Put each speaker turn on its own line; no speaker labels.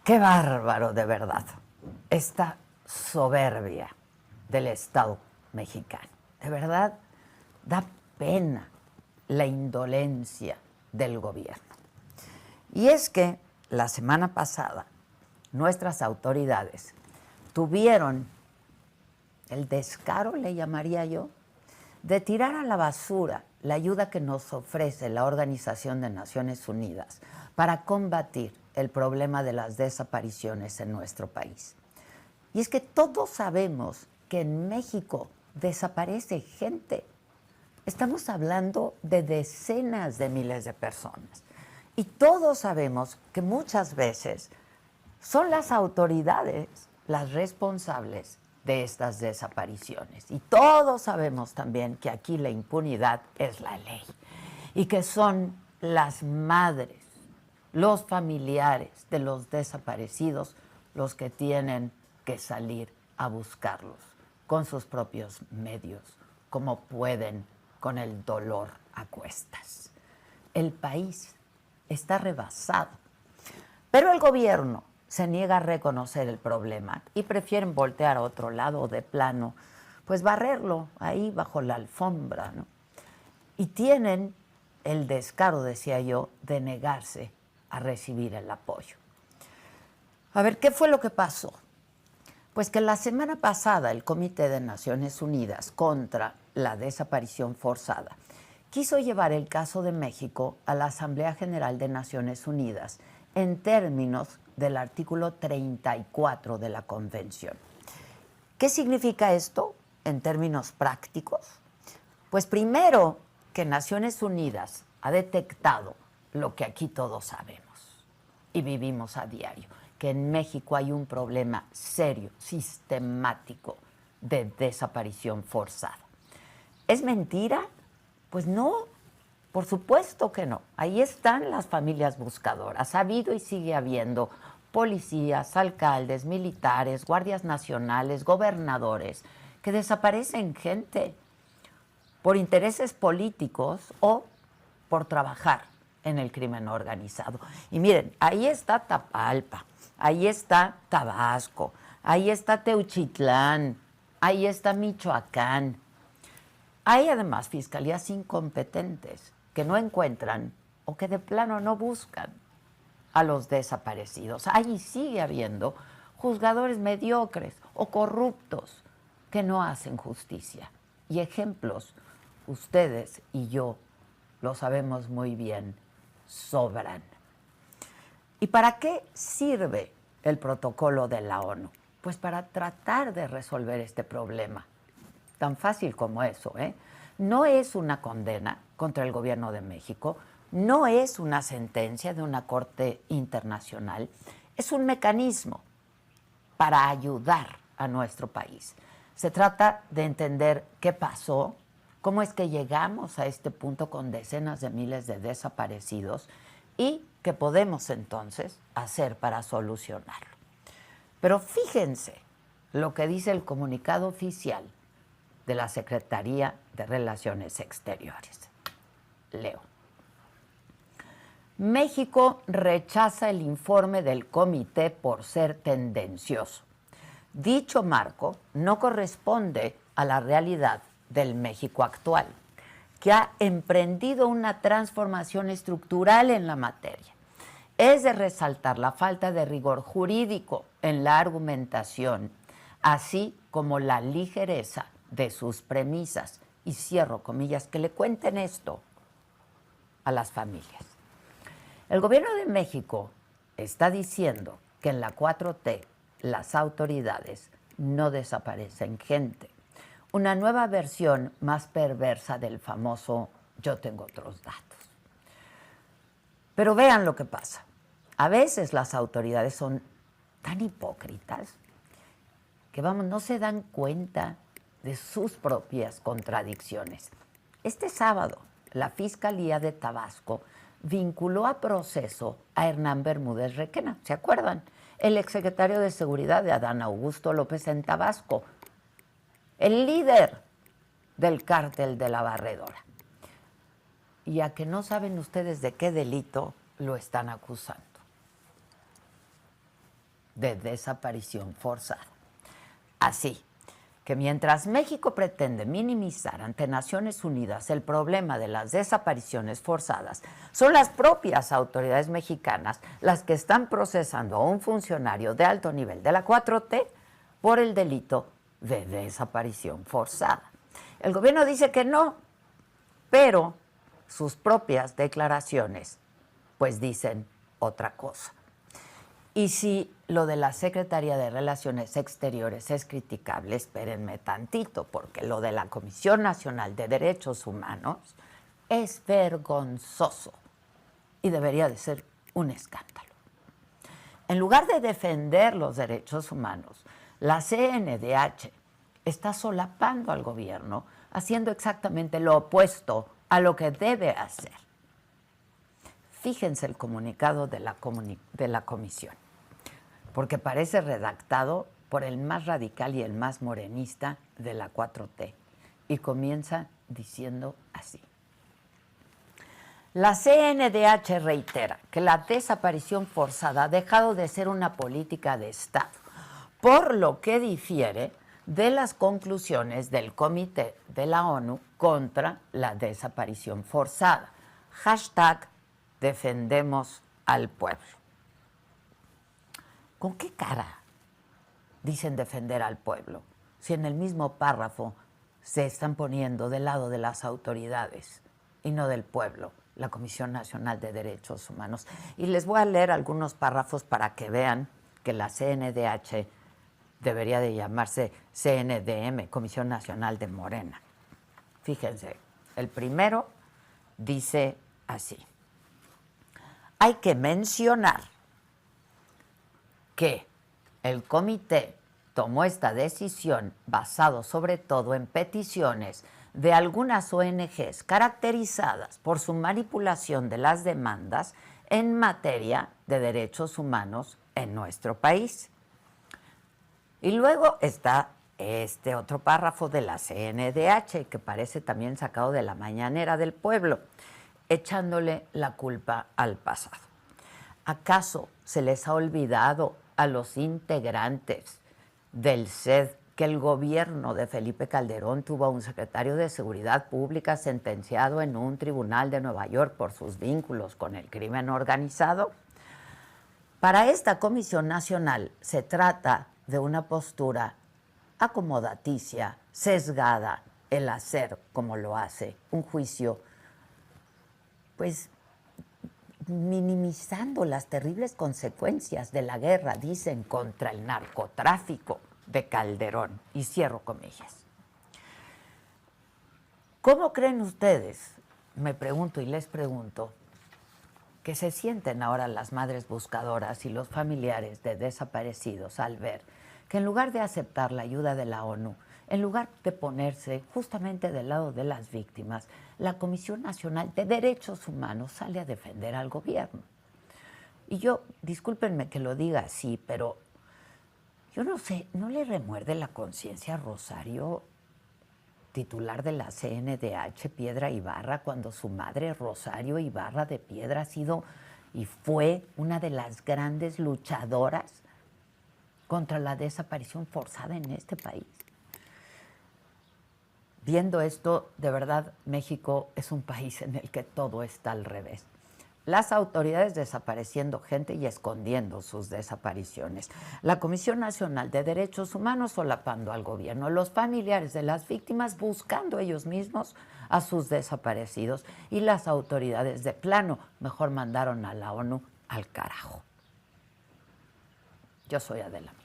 Qué bárbaro, de verdad, esta soberbia del Estado mexicano. De verdad, da pena la indolencia del gobierno. Y es que la semana pasada nuestras autoridades tuvieron el descaro, le llamaría yo, de tirar a la basura la ayuda que nos ofrece la Organización de Naciones Unidas para combatir el problema de las desapariciones en nuestro país. Y es que todos sabemos que en México desaparece gente. Estamos hablando de decenas de miles de personas. Y todos sabemos que muchas veces son las autoridades las responsables de estas desapariciones. Y todos sabemos también que aquí la impunidad es la ley y que son las madres, los familiares de los desaparecidos los que tienen que salir a buscarlos con sus propios medios, como pueden, con el dolor a cuestas. El país está rebasado, pero el gobierno se niega a reconocer el problema y prefieren voltear a otro lado o de plano, pues barrerlo ahí bajo la alfombra, ¿no? Y tienen el descaro, decía yo, de negarse a recibir el apoyo. A ver, ¿qué fue lo que pasó? Pues que la semana pasada el Comité de Naciones Unidas contra la Desaparición Forzada quiso llevar el caso de México a la Asamblea General de Naciones Unidas en términos del artículo 34 de la Convención. ¿Qué significa esto en términos prácticos? Pues primero, que Naciones Unidas ha detectado lo que aquí todos sabemos y vivimos a diario, que en México hay un problema serio, sistemático de desaparición forzada. ¿Es mentira? Pues no, por supuesto que no. Ahí están las familias buscadoras. Ha habido y sigue habiendo policías, alcaldes, militares, guardias nacionales, gobernadores, que desaparecen gente por intereses políticos o por trabajar en el crimen organizado. Y miren, ahí está Tapalpa, ahí está Tabasco, ahí está Teuchitlán, ahí está Michoacán. Hay además fiscalías incompetentes que no encuentran o que de plano no buscan a los desaparecidos. Ahí sigue habiendo juzgadores mediocres o corruptos que no hacen justicia. Y ejemplos, ustedes y yo lo sabemos muy bien, sobran. ¿Y para qué sirve el protocolo de la ONU? Pues para tratar de resolver este problema. Tan fácil como eso, ¿eh? No es una condena contra el gobierno de México, no es una sentencia de una corte internacional, es un mecanismo para ayudar a nuestro país. Se trata de entender qué pasó, cómo es que llegamos a este punto con decenas de miles de desaparecidos y qué podemos entonces hacer para solucionarlo. Pero fíjense lo que dice el comunicado oficial de la Secretaría de Relaciones Exteriores. Leo. México rechaza el informe del comité por ser tendencioso. Dicho marco no corresponde a la realidad del México actual, que ha emprendido una transformación estructural en la materia. Es de resaltar la falta de rigor jurídico en la argumentación, así como la ligereza de sus premisas. Y cierro comillas, que le cuenten esto a las familias. El gobierno de México está diciendo que en la 4T las autoridades no desaparecen gente. Una nueva versión más perversa del famoso yo tengo otros datos. Pero vean lo que pasa. A veces las autoridades son tan hipócritas que, vamos, no se dan cuenta de sus propias contradicciones. Este sábado, la Fiscalía de Tabasco vinculó a proceso a Hernán Bermúdez Requena. ¿Se acuerdan? El exsecretario de Seguridad de Adán Augusto López en Tabasco. El líder del cártel de la Barredora. Y a que no saben ustedes de qué delito lo están acusando. de desaparición forzada. Así que mientras México pretende minimizar ante Naciones Unidas el problema de las desapariciones forzadas, son las propias autoridades mexicanas las que están procesando a un funcionario de alto nivel de la 4T por el delito de desaparición forzada. El gobierno dice que no, pero sus propias declaraciones pues dicen otra cosa. Y si lo de la Secretaría de Relaciones Exteriores es criticable, espérenme tantito, porque lo de la Comisión Nacional de Derechos Humanos es vergonzoso y debería de ser un escándalo. En lugar de defender los derechos humanos, la CNDH está solapando al gobierno, haciendo exactamente lo opuesto a lo que debe hacer. Fíjense el comunicado de la comisión, porque parece redactado por el más radical y el más morenista de la 4T, y comienza diciendo así. La CNDH reitera que la desaparición forzada ha dejado de ser una política de Estado, por lo que difiere de las conclusiones del Comité de la ONU contra la desaparición forzada. #defendemos al pueblo. ¿Con qué cara dicen defender al pueblo si en el mismo párrafo se están poniendo del lado de las autoridades y no del pueblo, la Comisión Nacional de Derechos Humanos? Y les voy a leer algunos párrafos para que vean que la CNDH debería de llamarse CNDM, Comisión Nacional de Morena. Fíjense, el primero dice así. Hay que mencionar que el comité tomó esta decisión basado sobre todo en peticiones de algunas ONGs caracterizadas por su manipulación de las demandas en materia de derechos humanos en nuestro país. Y luego está este otro párrafo de la CNDH, que parece también sacado de la mañanera del pueblo, echándole la culpa al pasado. ¿Acaso se les ha olvidado a los integrantes del CED que el gobierno de Felipe Calderón tuvo a un secretario de Seguridad Pública sentenciado en un tribunal de Nueva York por sus vínculos con el crimen organizado? Para esta Comisión Nacional se trata de una postura acomodaticia, sesgada, el hacer como lo hace, un juicio, pues, minimizando las terribles consecuencias de la guerra, dicen, contra el narcotráfico de Calderón. Y cierro comillas. ¿Cómo creen ustedes, me pregunto y les pregunto, que se sienten ahora las madres buscadoras y los familiares de desaparecidos al ver que en lugar de aceptar la ayuda de la ONU, en lugar de ponerse justamente del lado de las víctimas, la Comisión Nacional de Derechos Humanos sale a defender al gobierno? Y yo, discúlpenme que lo diga así, pero yo no sé, ¿no le remuerde la conciencia a Rosario, titular de la CNDH, Piedra Ibarra, cuando su madre, Rosario Ibarra de Piedra, ha sido y fue una de las grandes luchadoras contra la desaparición forzada en este país? Viendo esto, de verdad, México es un país en el que todo está al revés. Las autoridades desapareciendo gente y escondiendo sus desapariciones. La Comisión Nacional de Derechos Humanos solapando al gobierno. Los familiares de las víctimas buscando ellos mismos a sus desaparecidos. Y las autoridades de plano mejor mandaron a la ONU al carajo. Yo soy Adela Micha.